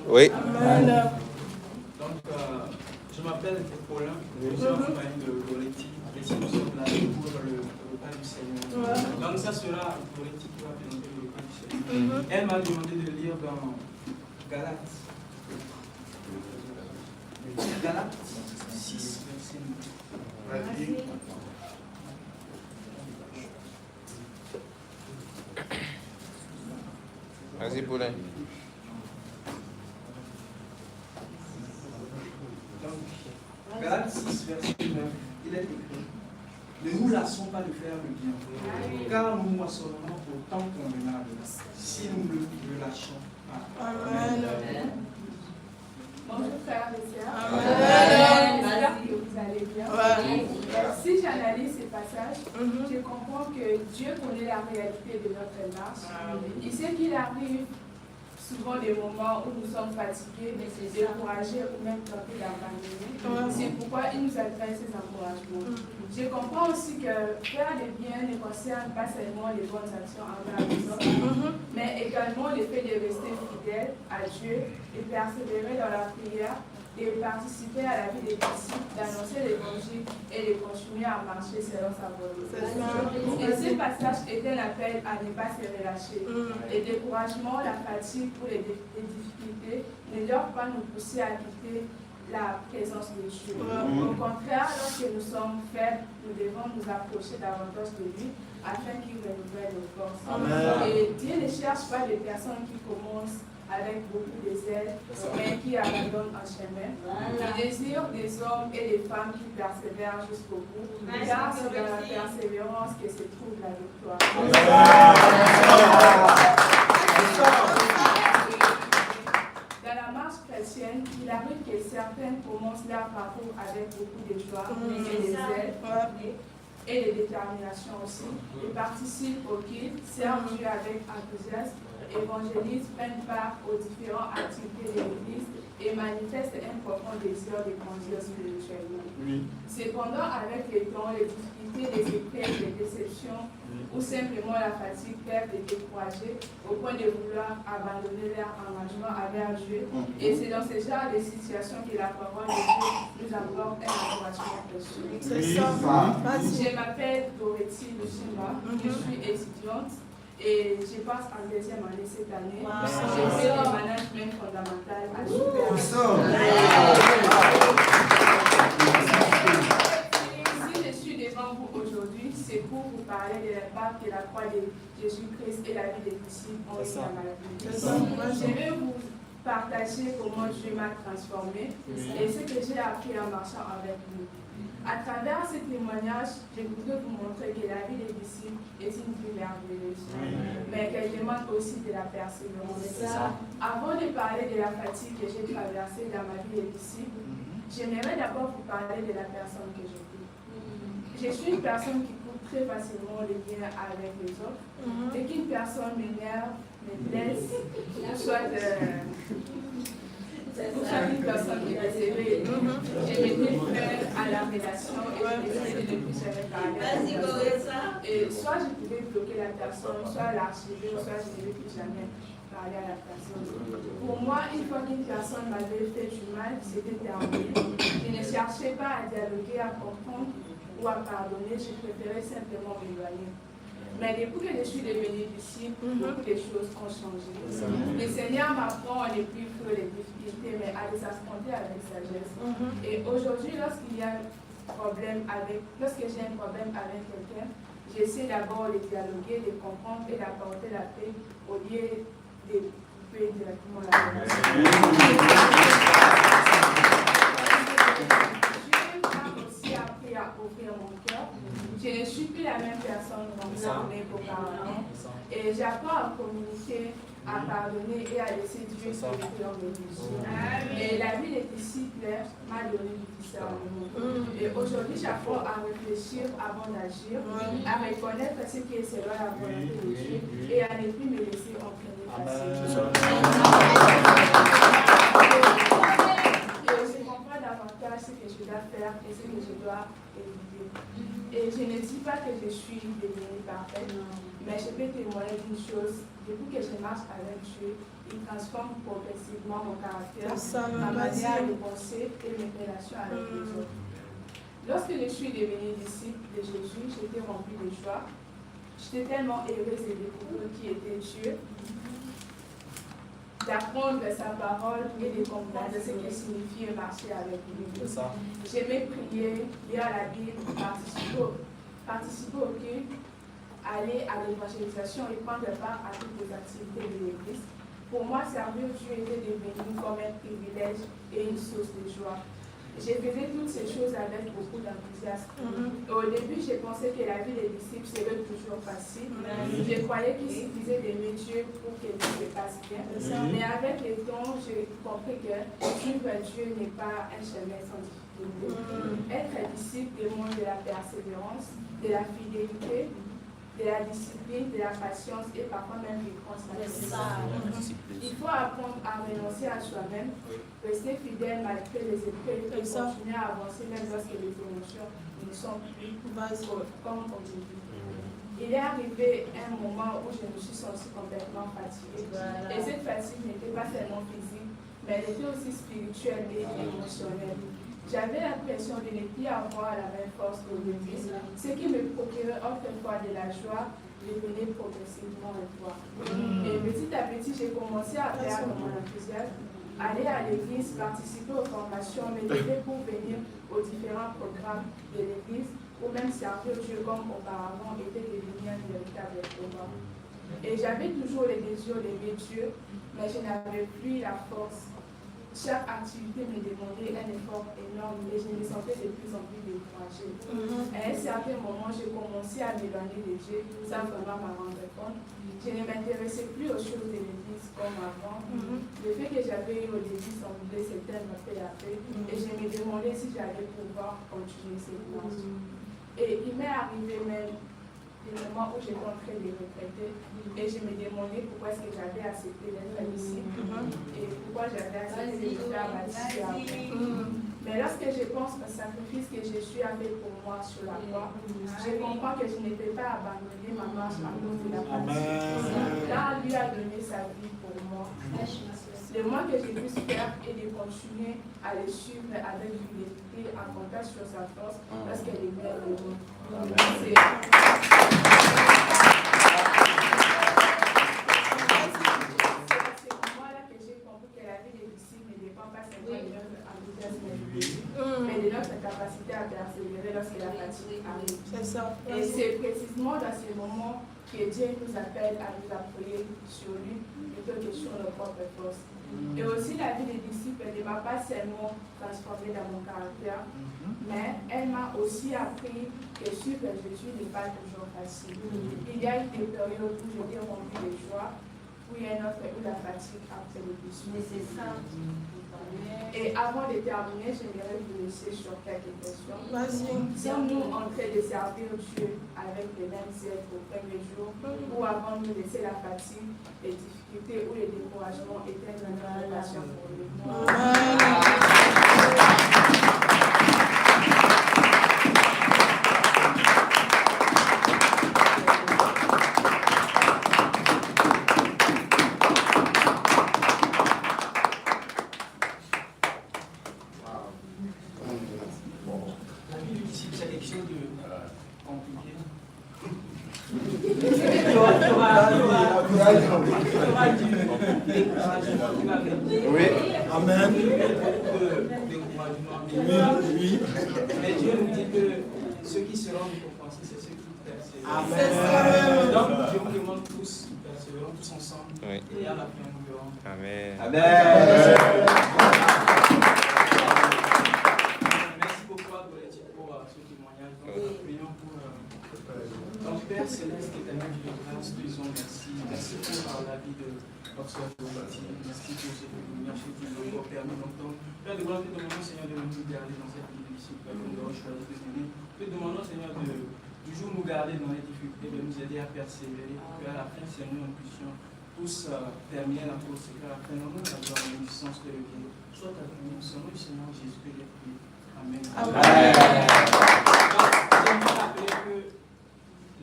Oui. Amen. Donc, je m'appelle Paulin, je suis en compagnie de Loretti, et si nous sommes là pour le repas du Seigneur. Donc, ça sera Loretti qui va présenter le repas du Seigneur. Elle m'a demandé de lire dans Galates 6, verset 9. Vas-y, Paulin. Donc, Galates 6, verset 9, il est écrit: ne nous lassons pas de faire le bien, car nous moissonnons au temps convenable, si nous ne le lâchons pas. Amen. Bonjour frères et sœurs. Amen. J'espère que vous allez bien. Ouais. Si j'analyse ces passages, je comprends que Dieu connaît la réalité de notre marche. Il sait qu'il arrive souvent des moments où nous sommes fatigués, découragés ou même tentés d'abandonner. C'est pourquoi il nous adresse ces encouragements. Je comprends aussi que faire le bien ne concerne pas seulement les bonnes actions envers les autres, mais également le fait de rester fidèle à Dieu, de persévérer dans la prière, de participer à la vie des disciples, d'annoncer l'évangile et de continuer à marcher selon sa volonté. Et ce passage est un appel à ne pas se relâcher. Le découragement, la fatigue ou les difficultés ne doivent pas nous pousser à quitter la présence de Dieu. Au contraire, lorsque nous sommes faibles, nous devons nous approcher davantage de lui afin qu'il renouvelle nos forces. Et Dieu ne cherche pas des personnes qui commencent avec beaucoup de zèle, mais qui abandonnent en chemin. Il désire des hommes et des femmes qui persévèrent jusqu'au bout, car c'est dans la persévérance que se trouve la victoire. Dans la marche chrétienne, il arrive que certains commencent leur parcours avec beaucoup de joie et de zèle et de détermination aussi. Ils participent au guide, servent Dieu avec enthousiasme, évangélisent, prennent part aux différentes activités de l'Église et manifestent un profond désir de grandir spirituellement. Cependant, avec le temps, les difficultés, les épreuves, les déceptions ou simplement la fatigue peuvent les décourager au point de vouloir abandonner leur engagement envers Dieu. Et c'est dans ce genre de situation que la parole de Dieu nous apporte un encouragement précieux. Je m'appelle Loretti Luchima, je suis étudiante et je passe en deuxième année cette année. Je fais le management fondamental à Super. Si je suis devant vous aujourd'hui, c'est pour vous parler de l'impact que la croix de Jésus-Christ et la vie des disciples ont eu dans ma vie. Je vais vous partager comment Dieu m'a transformé et ce que j'ai appris en marchant avec lui. À travers ce témoignage, je voudrais vous montrer que la vie des disciples est une vie merveilleuse, mais qu'elle demande aussi de la persévérance. Avant de parler de la fatigue que j'ai traversée dans ma vie des disciples, j'aimerais d'abord vous parler de la personne que je suis. Je suis une personne qui coupe très facilement les liens avec les autres. Dès qu'une personne m'énerve, me blesse, soit une personne qui est réservée, je m'étais prête à la relation et je décidais de ne plus jamais parler à la personne. Et soit je pouvais bloquer la personne, soit l'archiver, soit je ne devais plus jamais parler à la personne. Pour moi, une fois qu'une personne m'avait fait du mal, c'était terminé. Je ne cherchais pas à dialoguer, à comprendre ou à pardonner, je préférais simplement m'éloigner. Mais depuis que je suis devenue disciple, beaucoup de choses ont changé. Le Seigneur m'apprend à ne plus fuir les difficultés, mais à les affronter avec sagesse. Et aujourd'hui, lorsque j'ai un problème avec quelqu'un, j'essaie d'abord de dialoguer, de comprendre et d'apporter la paix au lieu de couper directement la relation. À ouvrir mon cœur. Je ne suis plus la même personne qu'auparavant. Et j'apprends à communiquer, à pardonner et à laisser Dieu se faire de nous. Et la vie des disciples m'a donné du discernement. Et aujourd'hui, j'apprends à réfléchir avant d'agir, à reconnaître ce qui est selon la volonté de Dieu et à ne plus me laisser entraîner facilement. Davantage ce que je dois faire et ce que je dois éviter. Et je ne dis pas que je suis devenue parfaite, mais je peux témoigner d'une chose. Depuis que je marche avec Dieu, il transforme progressivement mon caractère, Ça me ma va manière dire. de penser et mes relations avec les autres. Lorsque je suis devenue disciple de Jésus, j'étais remplie de joie. J'étais tellement heureuse de découvrir qui était Dieu, d'apprendre sa parole et de comprendre ce que signifie marcher avec lui. J'aimais prier, lire la Bible, participer au culte, aller à l'évangélisation et prendre part à toutes les activités de l'Église. Pour moi, servir Dieu était devenu comme un privilège et une source de joie. Je faisais toutes ces choses avec beaucoup d'enthousiasme. Au début, j'ai pensé que la vie des disciples serait toujours facile. Je croyais qu'il suffisait d'aimer Dieu pour que tout se passe bien. Mais avec le temps, j'ai compris que suivre Dieu n'est pas un chemin sans difficulté. Être disciple demande de la persévérance, de la fidélité, de la discipline, de la patience et parfois même du constance. Il faut apprendre à renoncer à soi-même, rester fidèle malgré les épreuves et continuer à avancer même lorsque les émotions ne sont plus comme au début. Il est arrivé un moment où je me suis sentie complètement fatiguée. Et cette fatigue n'était pas seulement physique, mais elle était aussi spirituelle et émotionnelle. J'avais l'impression de ne plus avoir la même force qu'au début. Ce qui me procurait autrefois de la joie devenait progressivement un poids. Et petit à petit, j'ai commencé à perdre mon enthousiasme, aller à l'église, participer aux formations, m'aider pour venir aux différents programmes de l'église, ou même servir Dieu comme auparavant était devenu un véritable combat. Et j'avais toujours le désir d'aimer Dieu, mais je n'avais plus la force. Chaque activité me demandait un effort énorme et je me sentais de plus en plus découragée. À un certain moment, j'ai commencé à m'éloigner de Dieu sans vraiment m'en rendre compte. Je ne m'intéressais plus aux choses de l'église comme avant. Le fait que j'avais eu au début semblait certainement fait la paix et je me demandais si j'allais pouvoir continuer cette marche. Et il m'est arrivé même des moments où j'étais en train de regretter et je me demandais pourquoi est-ce que j'avais accepté d'être ici et pourquoi j'avais accepté de faire baptiser après. Mais lorsque je pense au sacrifice que Jésus a fait pour moi sur la croix, je comprends que je ne peux pas abandonner ma marche à cause de la fatigue. Là, lui a donné sa vie pour moi. Le moins que je puisse faire est de continuer à le suivre avec fidélité en comptant sur sa force parce qu'elle est belle de nous. C'est à ce moment-là que j'ai compris que la vie des disciples ne dépend pas seulement de notre enthousiasme mais de notre capacité à persévérer lorsque la fatigue arrive. Et c'est précisément dans ces moments que Dieu nous appelle à nous appuyer sur lui plutôt que sur nos propres forces. Et aussi la vie des disciples ne m'a pas seulement transformé dans mon caractère, mais elle m'a aussi appris que suivre Jésus n'est pas toujours facile. Il y a eu des périodes où j'étais remplie de joie, où il y a une autre où la fatigue a fait le dessus. Et avant de terminer, j'aimerais vous laisser sur quelques questions. Sommes-nous en train de servir Dieu avec les mêmes aides qu'au premier jour, ou avons-nous laissé la fatigue, les difficultés ou les découragements éteindre notre passion pour lui? Oui, amen. Oui. Mais Dieu nous dit que ceux qui seront récompensés, c'est ceux qui persévèrent. Amen. Donc, je vous demande tous, persévérons tous ensemble. Oui. Et à la fin, nous verrons. Amen. Amen. Merci beaucoup à Goletti pour ce témoignage. Donc, nous prions pour donc, Père Céleste, éternel Dieu de grâce, nous disons merci. Merci pour la vie de notre soeur Goletti. Merci pour ce témoignage que tu nous as permis d'entendre. Père, nous te demandons, Seigneur, de nous garder dans cette vie de disciples que nous avons choisi de donner. Nous te demandons, Seigneur, de toujours nous garder dans les difficultés, de nous aider à persévérer, pour qu'à la fin, Seigneur, nous puissions tous terminer la course et qu'à la fin, nous avons la puissance de Dieu. Soit à nous, Seigneur, du Seigneur Jésus que j'ai prié. Amen. J'aimerais rappeler que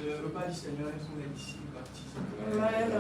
le repas du Seigneur est pour les disciples baptisés. Amen.